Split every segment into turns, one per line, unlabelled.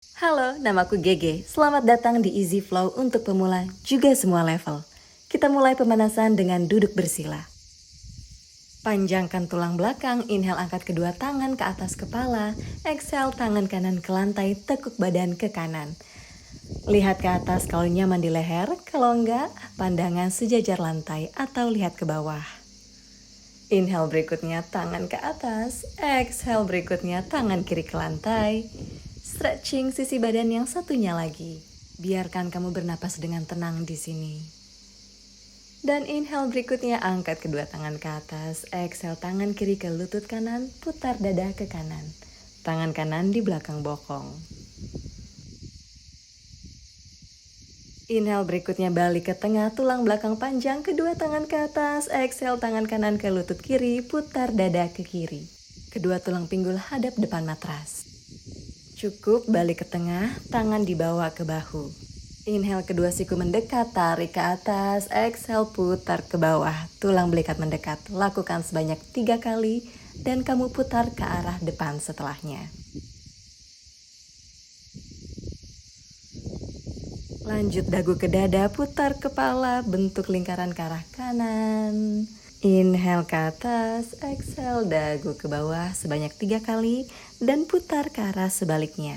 Halo, namaku Gege. Selamat datang di Easy Flow untuk pemula, juga semua level. Kita mulai pemanasan dengan duduk bersila. Panjangkan tulang belakang, inhale angkat kedua tangan ke atas kepala, exhale tangan kanan ke lantai, tekuk badan ke kanan. Lihat ke atas kalau nyaman di leher, kalau enggak, pandangan sejajar lantai atau lihat ke bawah. Inhale berikutnya tangan ke atas, exhale berikutnya tangan kiri ke lantai. Stretching sisi badan yang satunya lagi. Biarkan kamu bernapas dengan tenang di sini. Dan inhale berikutnya angkat kedua tangan ke atas, exhale tangan kiri ke lutut kanan, putar dada ke kanan. Tangan kanan di belakang bokong. Inhale berikutnya balik ke tengah, tulang belakang panjang, kedua tangan ke atas, exhale tangan kanan ke lutut kiri, putar dada ke kiri. Kedua tulang pinggul hadap depan matras. Cukup balik ke tengah, tangan dibawa ke bahu. Inhale kedua siku mendekat, tarik ke atas, exhale putar ke bawah, tulang belikat mendekat. Lakukan sebanyak 3 kali dan kamu putar ke arah depan setelahnya. Lanjut dagu ke dada, putar kepala, bentuk lingkaran ke arah kanan. Inhale ke atas, exhale dagu ke bawah sebanyak 3 kali dan putar ke arah sebaliknya.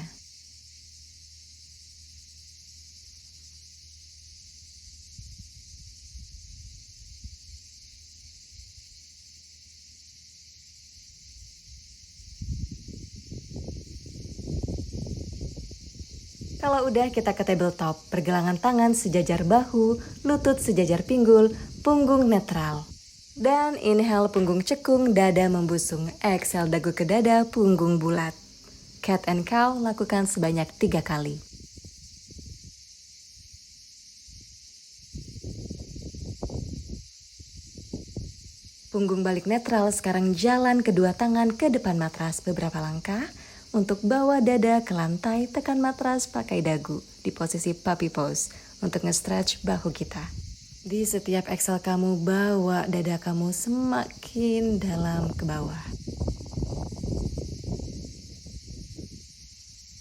Kalau udah kita ke tabletop, pergelangan tangan sejajar bahu, lutut sejajar pinggul, punggung netral. Dan inhale punggung cekung, dada membusung, exhale dagu ke dada, punggung bulat. Cat and cow lakukan sebanyak 3 kali. Punggung balik netral, sekarang jalan kedua tangan ke depan matras beberapa langkah. Untuk bawa dada ke lantai, tekan matras pakai dagu di posisi puppy pose untuk nge-stretch bahu kita. Di setiap exhale kamu, bawa dada kamu semakin dalam ke bawah.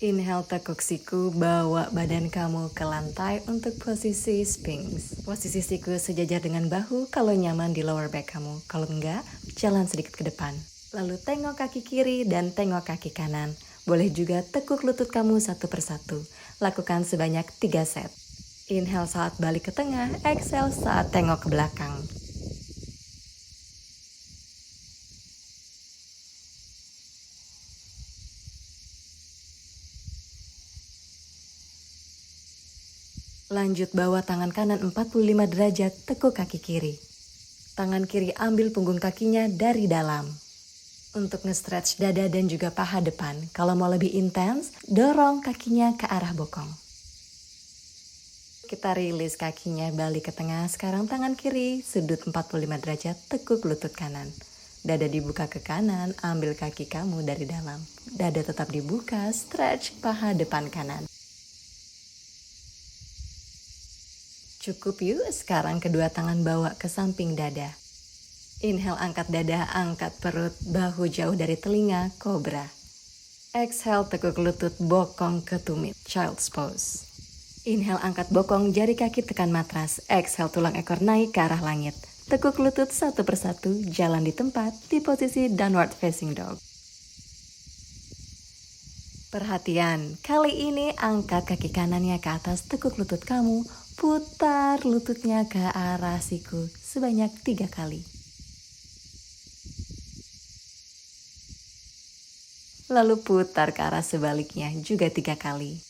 Inhale tekuk siku, bawa badan kamu ke lantai untuk posisi Sphinx. Posisi siku sejajar dengan bahu kalau nyaman di lower back kamu. Kalau enggak, jalan sedikit ke depan. Lalu tengok kaki kiri dan tengok kaki kanan. Boleh juga tekuk lutut kamu satu persatu. Lakukan sebanyak 3 set. Inhale saat balik ke tengah, exhale saat tengok ke belakang. Lanjut bawa tangan kanan 45 derajat, tekuk kaki kiri. Tangan kiri ambil punggung kakinya dari dalam. Untuk nge-stretch dada dan juga paha depan. Kalau mau lebih intens, dorong kakinya ke arah bokong. Kita rilis kakinya balik ke tengah. Sekarang tangan kiri, sudut 45 derajat, tekuk lutut kanan. Dada dibuka ke kanan, ambil kaki kamu dari dalam. Dada tetap dibuka, stretch paha depan kanan. Cukup yuk, sekarang kedua tangan bawa ke samping dada. Inhale angkat dada, angkat perut, bahu jauh dari telinga, kobra. Exhale tekuk lutut, bokong ke tumit, child's pose. Inhale angkat bokong, jari kaki tekan matras. Exhale tulang ekor naik ke arah langit. Tekuk lutut satu persatu, jalan di tempat di posisi downward facing dog. Perhatian, kali ini angkat kaki kanannya ke atas, tekuk lutut kamu, putar lututnya ke arah siku sebanyak 3 kali. Lalu putar ke arah sebaliknya juga 3 kali.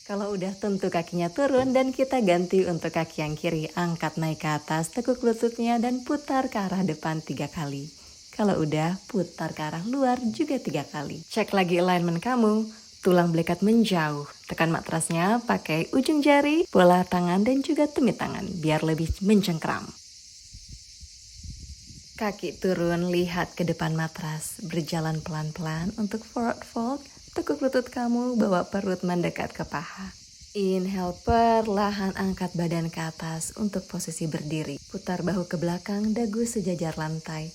Kalau udah tentu kakinya turun dan kita ganti untuk kaki yang kiri. Angkat naik ke atas, tekuk lututnya dan putar ke arah depan 3 kali. Kalau udah, putar ke arah luar juga 3 kali. Cek lagi alignment kamu. Tulang belikat menjauh. Tekan matrasnya pakai ujung jari, bola tangan dan juga tumit tangan biar lebih mencengkram. Kaki turun, lihat ke depan matras. Berjalan pelan-pelan untuk forward fold. Tekuk lutut kamu, bawa perut mendekat ke paha. Inhale, perlahan angkat badan ke atas untuk posisi berdiri. Putar bahu ke belakang, dagu sejajar lantai.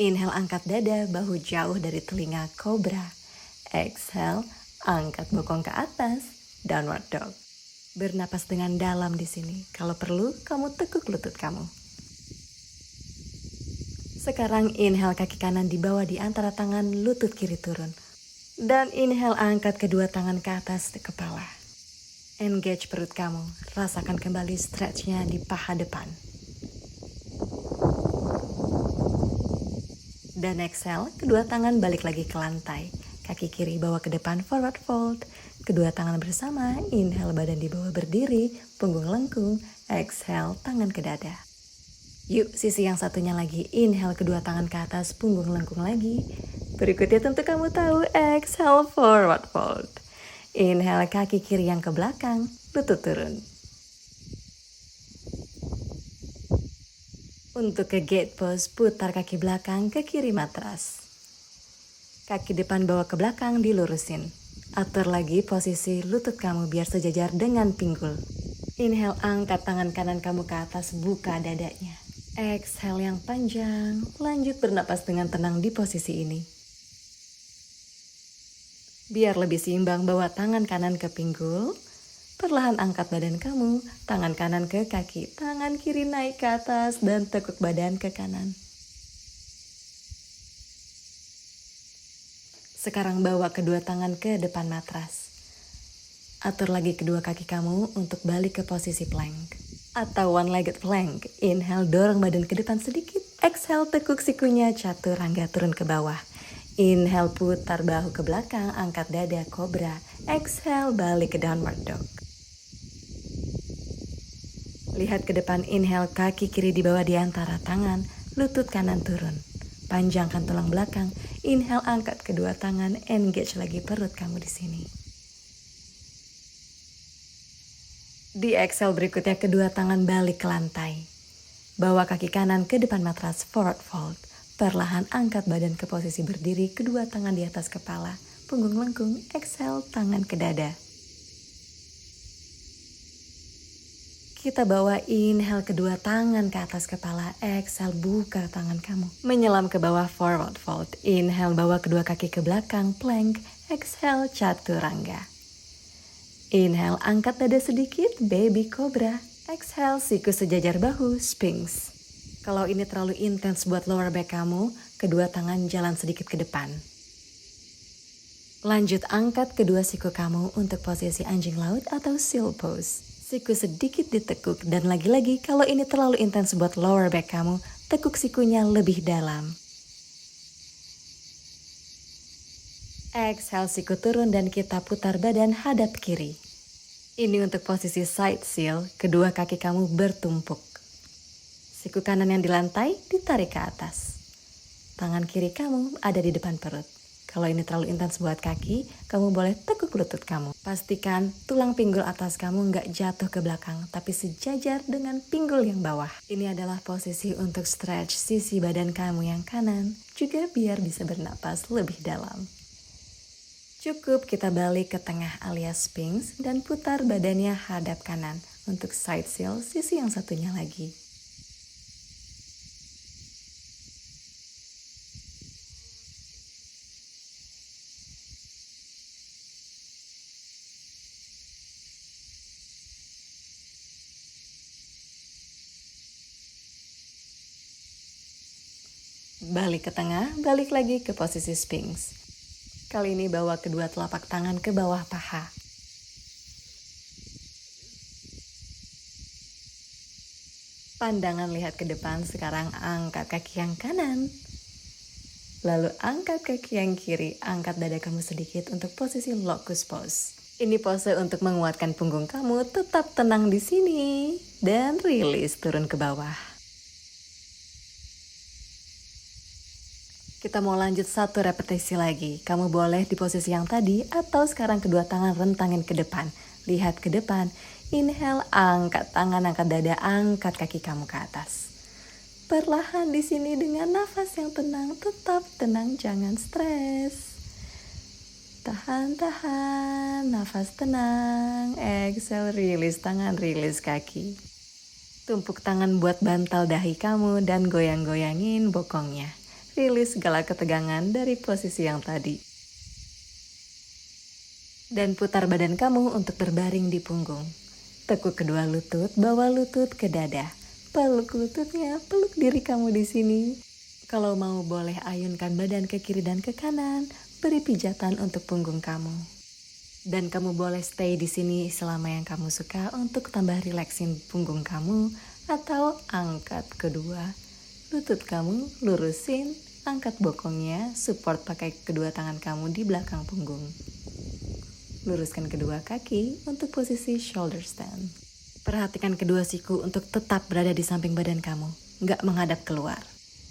Inhale, angkat dada, bahu jauh dari telinga, cobra. Exhale, angkat bokong ke atas, downward dog. Bernapas dengan dalam di sini. Kalau perlu, kamu tekuk lutut kamu. Sekarang inhale, kaki kanan dibawa di antara tangan, lutut kiri turun. Dan inhale, angkat kedua tangan ke atas ke kepala. Engage perut kamu, rasakan kembali stretchnya di paha depan. Dan exhale, kedua tangan balik lagi ke lantai. Kaki kiri bawa ke depan, forward fold. Kedua tangan bersama, inhale badan dibawa berdiri, punggung lengkung. Exhale, tangan ke dada. Yuk, sisi yang satunya lagi. Inhale, kedua tangan ke atas, punggung lengkung lagi. Berikutnya tentu kamu tahu, exhale, forward fold. Inhale, kaki kiri yang ke belakang, lutut turun. Untuk ke gate pose, putar kaki belakang ke kiri matras. Kaki depan bawa ke belakang, dilurusin. Atur lagi posisi lutut kamu biar sejajar dengan pinggul. Inhale, angkat tangan kanan kamu ke atas, buka dadanya. Exhale yang panjang, lanjut bernapas dengan tenang di posisi ini. Biar lebih seimbang, bawa tangan kanan ke pinggul. Perlahan angkat badan kamu, tangan kanan ke kaki, tangan kiri naik ke atas dan tekuk badan ke kanan. Sekarang bawa kedua tangan ke depan matras. Atur lagi kedua kaki kamu untuk balik ke posisi plank. Atau one-legged plank. Inhale, dorong badan ke depan sedikit. Exhale, tekuk sikunya, chaturanga turun ke bawah. Inhale, putar bahu ke belakang, angkat dada, cobra. Exhale, balik ke downward dog. Lihat ke depan, inhale, kaki kiri di bawah di antara tangan, lutut kanan turun. Panjangkan tulang belakang, inhale, angkat kedua tangan, engage lagi perut kamu di sini. Di exhale berikutnya, kedua tangan balik ke lantai. Bawa kaki kanan ke depan matras, forward fold. Perlahan angkat badan ke posisi berdiri, kedua tangan di atas kepala, punggung lengkung, exhale, tangan ke dada. Kita bawa inhale, kedua tangan ke atas kepala, exhale, buka tangan kamu. Menyelam ke bawah, forward fold. Inhale, bawa kedua kaki ke belakang, plank. Exhale, chaturanga. Inhale, angkat dada sedikit, baby cobra. Exhale, siku sejajar bahu, sphinx. Kalau ini terlalu intens buat lower back kamu, kedua tangan jalan sedikit ke depan. Lanjut, angkat kedua siku kamu untuk posisi anjing laut atau seal pose. Siku sedikit ditekuk, dan lagi-lagi kalau ini terlalu intens buat lower back kamu, tekuk sikunya lebih dalam. Exhale, siku turun dan kita putar badan hadap kiri. Ini untuk posisi side seal, kedua kaki kamu bertumpuk. Siku kanan yang di lantai ditarik ke atas. Tangan kiri kamu ada di depan perut. Kalau ini terlalu intens buat kaki, kamu boleh tekuk lutut kamu. Pastikan tulang pinggul atas kamu nggak jatuh ke belakang, tapi sejajar dengan pinggul yang bawah. Ini adalah posisi untuk stretch sisi badan kamu yang kanan, juga biar bisa bernapas lebih dalam. Cukup kita balik ke tengah alias sphinx dan putar badannya hadap kanan untuk side seal sisi yang satunya lagi. Balik ke tengah, balik lagi ke posisi sphinx. Kali ini bawa kedua telapak tangan ke bawah paha. Pandangan lihat ke depan, sekarang angkat kaki yang kanan. Lalu angkat kaki yang kiri, angkat dada kamu sedikit untuk posisi locust pose. Ini pose untuk menguatkan punggung kamu, tetap tenang di sini. Dan rilis turun ke bawah. Kita mau lanjut satu repetisi lagi. Kamu boleh di posisi yang tadi atau sekarang kedua tangan rentangin ke depan. Lihat ke depan. Inhale, angkat tangan, angkat dada, angkat kaki kamu ke atas. Perlahan di sini dengan nafas yang tenang, tetap tenang, jangan stres. Tahan, nafas tenang. Exhale, rilis tangan, rilis kaki. Tumpuk tangan buat bantal dahi kamu dan goyang-goyangin bokongnya. Rilis segala ketegangan dari posisi yang tadi. Dan putar badan kamu untuk berbaring di punggung. Tekuk kedua lutut, bawa lutut ke dada. Peluk lututnya, peluk diri kamu di sini. Kalau mau boleh ayunkan badan ke kiri dan ke kanan, beri pijatan untuk punggung kamu. Dan kamu boleh stay di sini selama yang kamu suka untuk tambah relaksin punggung kamu, atau angkat kedua lutut kamu, lurusin, angkat bokongnya, support pakai kedua tangan kamu di belakang punggung. Luruskan kedua kaki untuk posisi shoulder stand. Perhatikan kedua siku untuk tetap berada di samping badan kamu, nggak menghadap keluar.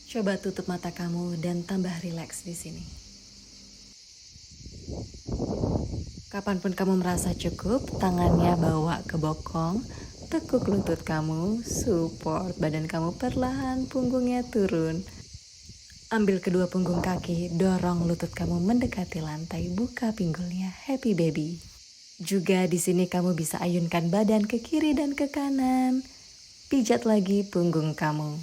Coba tutup mata kamu dan tambah rileks di sini. Kapanpun kamu merasa cukup, tangannya bawa ke bokong, tekuk lutut kamu, support badan kamu perlahan, punggungnya turun. Ambil kedua punggung kaki, dorong lutut kamu mendekati lantai, buka pinggulnya, happy baby. Juga di sini kamu bisa ayunkan badan ke kiri dan ke kanan. Pijat lagi punggung kamu.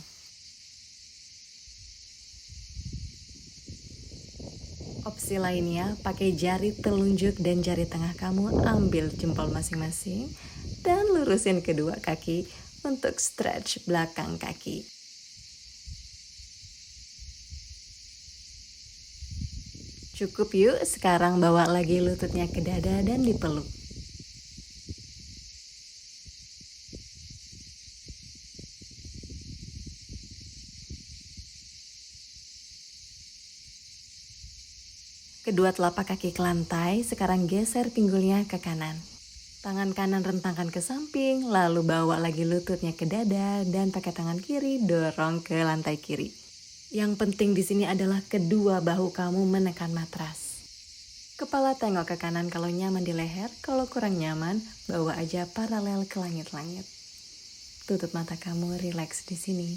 Opsi lainnya, pakai jari telunjuk dan jari tengah kamu, ambil jempol masing-masing dan lurusin kedua kaki untuk stretch belakang kaki. Cukup yuk, sekarang bawa lagi lututnya ke dada dan dipeluk. Kedua telapak kaki ke lantai, sekarang geser pinggulnya ke kanan. Tangan kanan rentangkan ke samping, lalu bawa lagi lututnya ke dada dan pakai tangan kiri dorong ke lantai kiri. Yang penting di sini adalah kedua bahu kamu menekan matras. Kepala tengok ke kanan kalau nyaman di leher, kalau kurang nyaman, bawa aja paralel ke langit-langit. Tutup mata kamu, rileks di sini.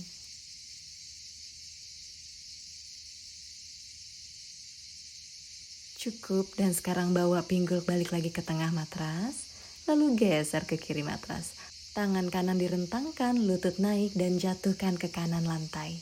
Cukup, dan sekarang bawa pinggul balik lagi ke tengah matras, lalu geser ke kiri matras. Tangan kanan direntangkan, lutut naik dan jatuhkan ke kanan lantai.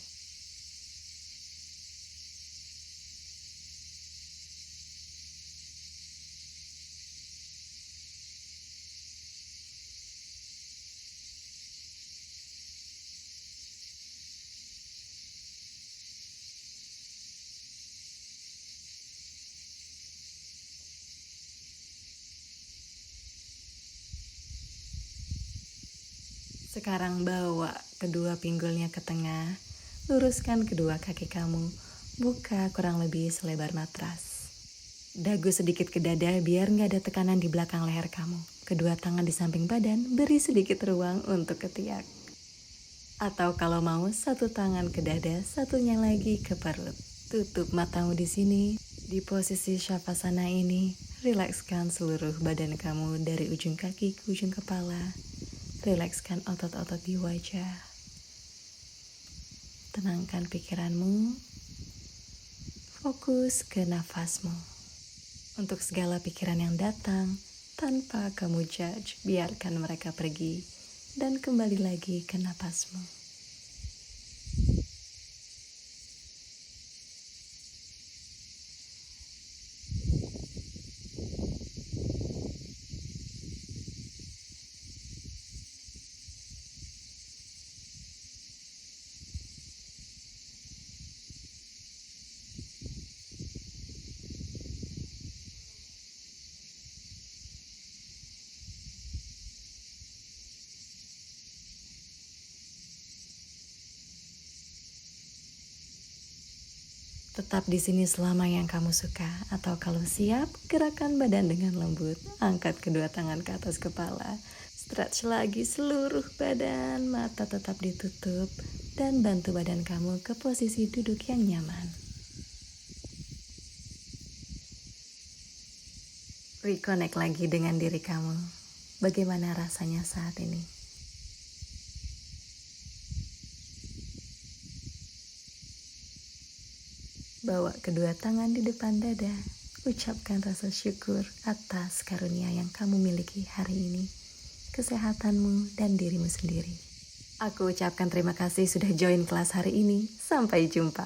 Sekarang bawa kedua pinggulnya ke tengah, luruskan kedua kaki kamu, buka kurang lebih selebar matras. Dagu sedikit ke dada biar nggak ada tekanan di belakang leher kamu. Kedua tangan di samping badan, beri sedikit ruang untuk ketiak. Atau kalau mau, satu tangan ke dada, satunya lagi ke perut. Tutup matamu di sini, di posisi Shavasana ini, rilekskan seluruh badan kamu dari ujung kaki ke ujung kepala. Rilekskan otot-otot di wajah. Tenangkan pikiranmu. Fokus ke nafasmu. Untuk segala pikiran yang datang, tanpa kamu judge, biarkan mereka pergi dan kembali lagi ke nafasmu. Tetap di sini selama yang kamu suka, atau kalau siap, gerakan badan dengan lembut. Angkat kedua tangan ke atas kepala, stretch lagi seluruh badan, mata tetap ditutup, dan bantu badan kamu ke posisi duduk yang nyaman. Reconnect lagi dengan diri kamu. Bagaimana rasanya saat ini? Bawa kedua tangan di depan dada. Ucapkan rasa syukur atas karunia yang kamu miliki hari ini, kesehatanmu dan dirimu sendiri. Aku ucapkan terima kasih sudah join kelas hari ini. Sampai jumpa.